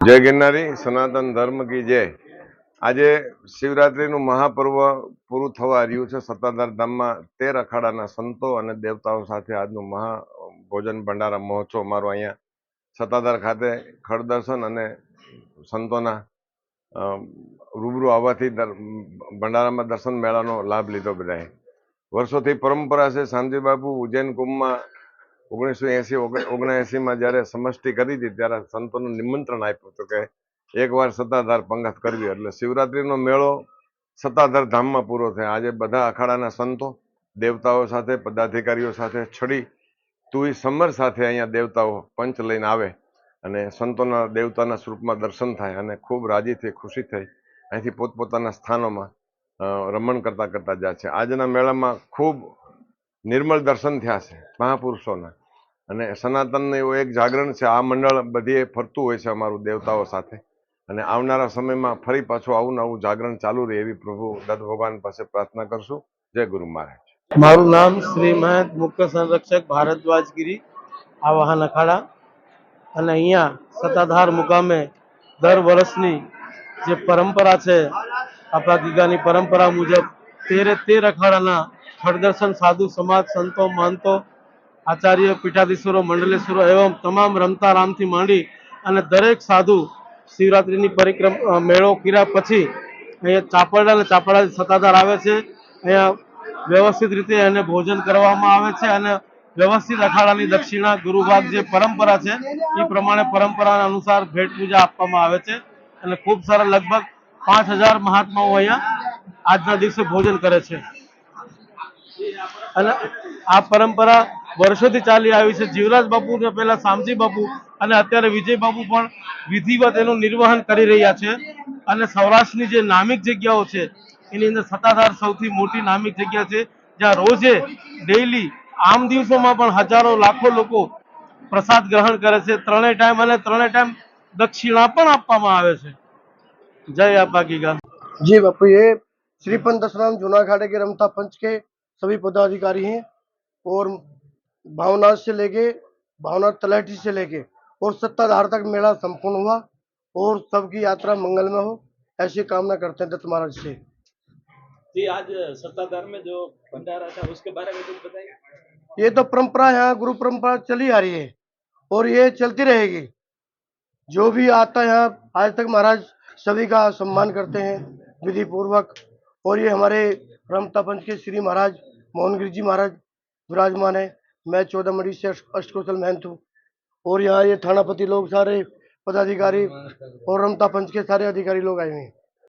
जय गिरनारी सनातन धर्म की जय। आज शिवरात्रिનું મહાપર્વ પૂરું થવા રહ્યું છે। સત્તાધાર ધામમાં 13 અખાડાના સંતો અને દેવતાઓ સાથે આજનું મહા ભોજન ભંડારા મહોત્સવ મારો અહીંયા સત્તાધાર ખાતે ખડ દર્શન અને સંતોના રૂબરૂ આવવાથી ભંડારામાં દર્શન મેળાનો લાભ લીધો બધાએ। વર્ષોથી પરંપરા છે। શાંતિ બાપુ ઉજ્જૈન કુંભમાં 1980-79માં જ્યારે સમષ્ટિ કરી હતી ત્યારે સંતોનું નિમંત્રણ આપ્યું હતું કે એકવાર સત્તાધાર પંગત કરવી, એટલે શિવરાત્રીનો મેળો સત્તાધાર ધામમાં પૂરો થયો। આજે બધા અખાડાના સંતો દેવતાઓ સાથે, પદાધિકારીઓ સાથે, છડી તુઈ સમર સાથે અહીંયા દેવતાઓ પંચ લઈને આવે અને સંતોના દેવતાના સ્વરૂપમાં દર્શન થાય અને ખૂબ રાજી થઈ, ખુશી થઈ અહીંથી પોતપોતાના સ્થાનોમાં રમણ કરતા કરતા જાય છે। આજના મેળામાં ખૂબ નિર્મળ દર્શન થયા છે મહાપુરુષોના, અને સનાતનનું એવું એક જાગરણ છે। આ મંડળ બધીએ ફરતું હોય છે અમારું દેવતાઓ સાથે, અને આવનારા સમયમાં ફરી પાછું આવું નવું જાગરણ ચાલુ રહે એવી પ્રભુ દત્ત ભગવાન પાસે પ્રાર્થના કરશું। જય ગુરુ મહારાજ। મારું નામ શ્રી મહંત મુખ્ય સંરક્ષક ભારદ્વાજગીરી આવાહન અખાડા, અને અહીંયા સત્તાધાર મુકામે દર વર્ષની જે પરંપરા છે, આપણા ગીગાની પરંપરા મુજબ 13 અખાડાના ખડદર્શન સાધુ સમાજ, સંતો, મહંતો, આચાર્ય, પીઠાધીશ્વરો, મંડલેશ્વરો એવં તમામ રમતા રામથી માંડી અને દરેક સાધુ શિવરાત્રિની પરિક્રમા મેળો કર્યા પછી અહીંયા ચાપરડા અને ચાપરડાથી સત્તાધાર આવે છે। અહીંયા વ્યવસ્થિત રીતે એને ભોજન કરવામાં આવે છે અને વ્યવસ્થિત અખાડાની દક્ષિણા ગુરુભાગ જે પરંપરા છે એ પ્રમાણે પરંપરા અનુસાર ભેટ પૂજા આપવામાં આવે છે, અને ખૂબ સારા લગભગ 5000 મહાત્માઓ અહીંયા આજના દિવસે ભોજન કરે છે। અને આ પરંપરા વર્ષોથી ચાલી આવી છે। જીવરાજ બાપુ ને પહેલા શામજી બાપુ અને અત્યારે વિજય બાપુ પણ વિધિવત એનું નિર્વહન કરી રહ્યા છે, અને સૌરાષ્ટ્રની જે નામિક જગ્યાઓ છે એની અંદર સત્તાધાર સૌથી મોટી નામિક જગ્યા છે, જ્યાં રોજે ડેઈલી આમ દિવસોમાં પણ હજારો લાખો લોકો પ્રસાદ ગ્રહણ કરે છે। ત્રણેય ટાઈમ અને ત્રણેય ટાઈમ દક્ષિણા પણ આપવામાં આવે છે। जय आपा गीगा। जी बापू, ये श्रीपंत दशनाम जूनाखाड़े के रमता पंच के सभी पदाधिकारी हैं, और भावनाथ से लेके भावनाथ तलहटी से लेके और सत्ताधार तक मेला संपूर्ण हुआ, और सबकी यात्रा मंगलमय हो ऐसी कामना करते हैं दत्त महाराज से। जी, आज सत्ताधार में जो भंडारा था उसके बारे में कुछ बताइए। ये तो परंपरा यहाँ गुरु परंपरा चली आ रही है और ये चलती रहेगी। जो भी आता है यहाँ आज तक महाराज सभी का सम्मान करते हैं विधि पूर्वक, और ये हमारे रमता पंच के श्री महाराज मोहनगिरी जी महाराज विराजमान है। मैं 14 मड़ी से अष्टकोशल महंत हूँ, और यहाँ ये थानापति लोग, सारे पदाधिकारी और रमता पंच के सारे अधिकारी लोग आए हुए हैं।